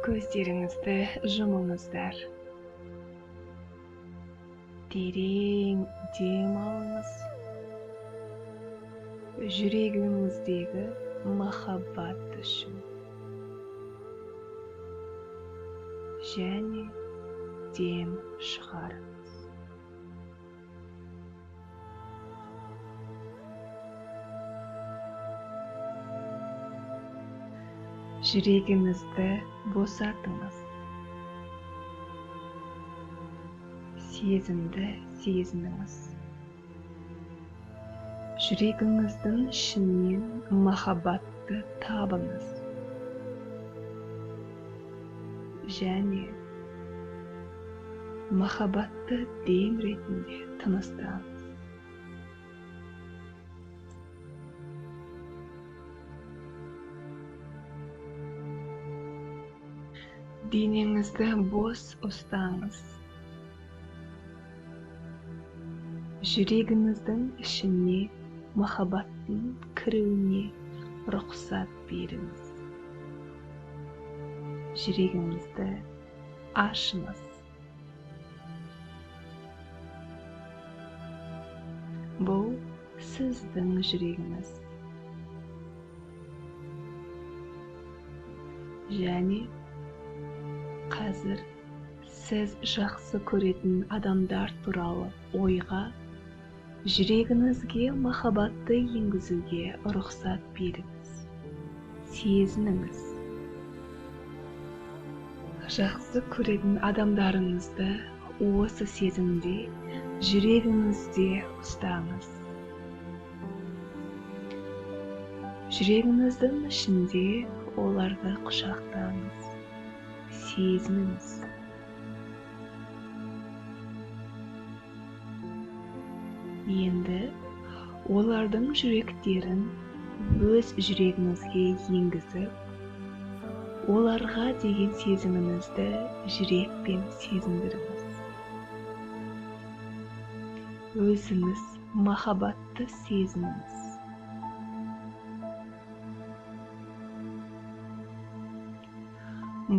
Көздеріңізді жұмыңыздар. Терең дем алыңыз. Жүрегіңіздегі махаббат үшін. Және дем шығарыңыз. Жүрегіңізді босатыңыз. Сезімді сезініңіз. Жүрегіңіздің ішінен махаббатты табыңыз. Және махаббатты дем ретінде тыныстаңыз. Денеңізді бос ұстаңыз. Жүрегіңіздің ішіне махаббаттың кіруіне рұқсат беріңіз. Жүрегіңізді ашыңыз. Бұл сіздің жүрегіңіз. Және қазір сіз жақсы көретін адамдар туралы ойға, жүрегіңізге махаббатты енгізуге рұқсат беріңіз. Сезініңіз. Жақсы көретін адамдарыңызды осы сезімде жүрегіңізде ұстаңыз. Жүрегіңіздің ішінде оларды құшақтаңыз. Сезініңіз. Енді олардың жүректерін өз жүрегіңізге енгізіп, оларға деген сезіміңізді жүрекпен сезіндіріңіз. Өзіңіз махаббатты сезініңіз.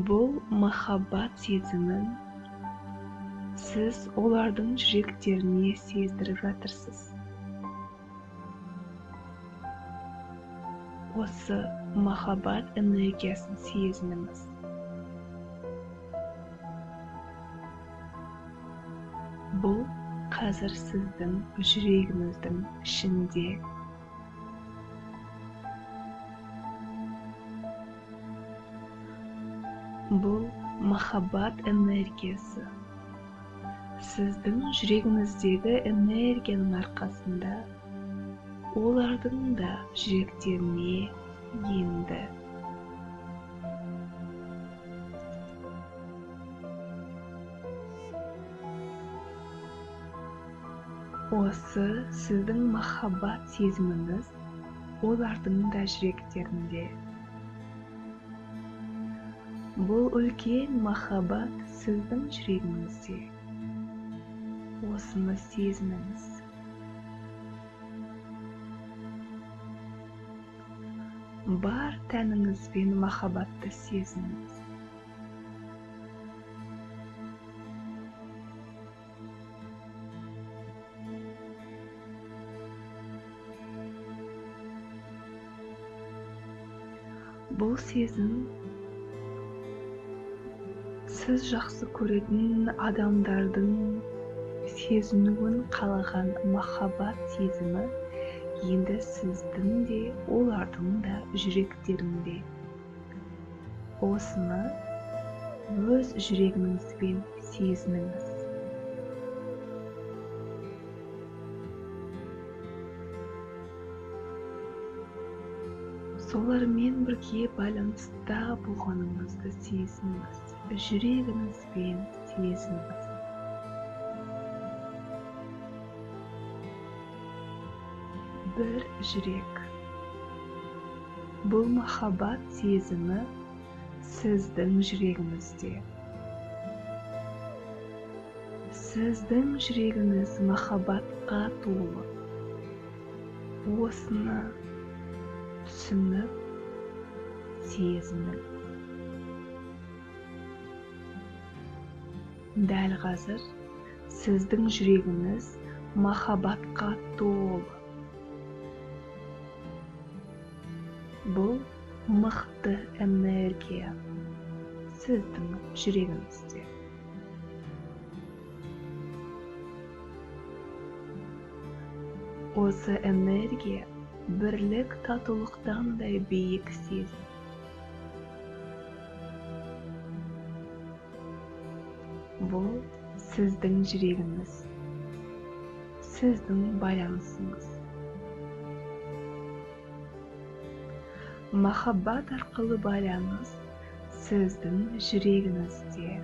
Бұл махаббат сезімін сіз олардың жүректеріне сездіріп жатырсыз. Осы махаббат энергиясын сезініңіз. Бұл қазір сіздің жүрегіңіздің ішінде. Бұл махаббат энергиясы. Сіздің жүрегіңіздегі энергияның арқасында олардың да жүректеріне енді. Осы сіздің махаббат сезіміңіз олардың да жүректерінде. Бұл үлкен махаббат сіздің жүрегіңізде. Осыны сезініңіз. Бар тәніңізбен махаббатты сезініңіз. Бұл сезім сіз жақсы көретін адамдардың сезінуін қалаған махаббат сезімі енді сіздің де, олардың да жүректерінде. Осыны өз жүрегіңізбен сезініңіз. Солармен бірге байланыста болғаныңызды сезініңіз. Жүрегіңізбен сезініңіз. Бір жүрек. Бұл махаббат сезімі сіздің жүрегіңізде. Сіздің жүрегіңіз махаббатқа толы. Осыны түсініп, сезініңіз. Дәл қазір сіздің жүрегіңіз махаббатқа толы. Бұл мықты энергия сіздің жүрегіңізде. Осы энергия бірлік татулықтан да биік сезім. Бұл сіздің жүрегіңіз, сіздің байланысыңыз. Махаббат арқылы байланыс сіздің жүрегіңізде.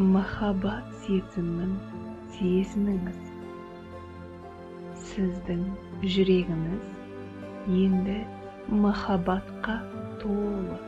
Махаббат сезімін сезініңіз. Сіздің жүрегіңіз енді махаббатқа толы.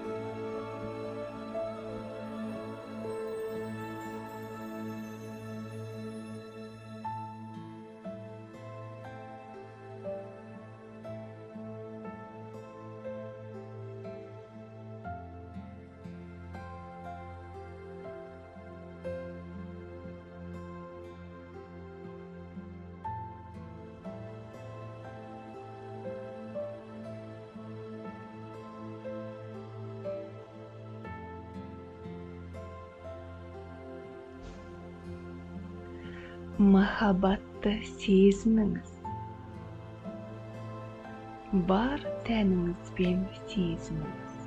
Махаббатты сезініңіз. Бар тәніңізбен сезініңіз.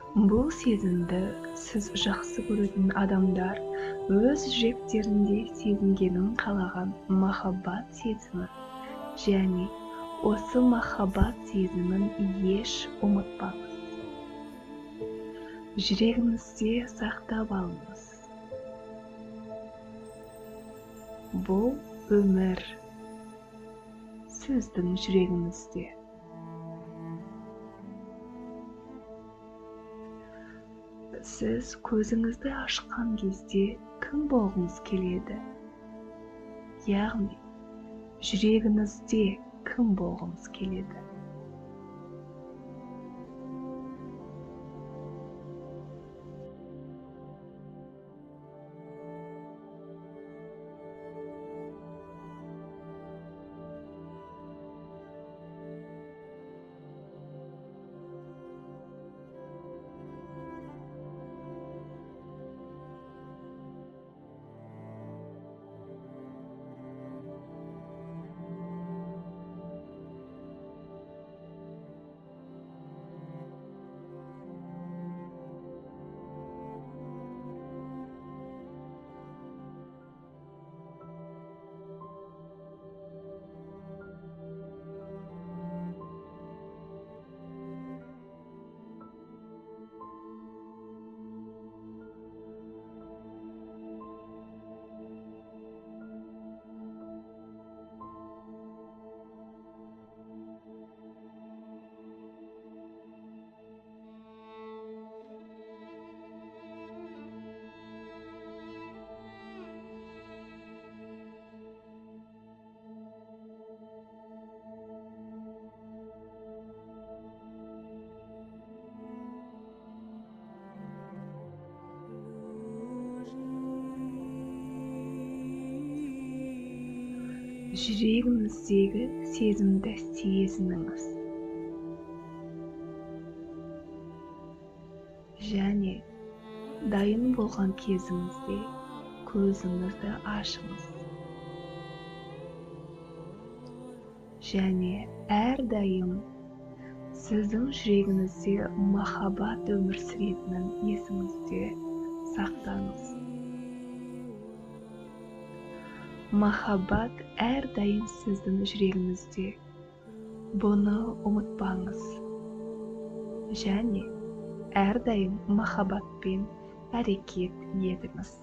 Бұл сезімді сіз жақсы көретін адамдар өз жүректерінде сезінгенін қалаған махаббат сезімі, және осы махаббат сезімін еш ұмытпаңыз. Жүрегіңізде сақтап алыңыз. Бұл өмір сіздің жүрегіңізде. Сіз көзіңізді ашқан кезде кім болғыңыз келеді? Яғни, жүрегіңізде кім болғыңыз келеді? Жүрегіңіздегі сезімді сезініңіз. Және дайын болған кезіңізде көзіңізді ашыңыз. Және әрдайым сіздің жүрегіңізде махаббат өмір сүретінін есіңізде сақтаңыз. Махаббат әрдайым сіздің жүрегіңізде. Бұны ұмытпаңыз. Және әрдайым махаббатпен әрекет етіңіз.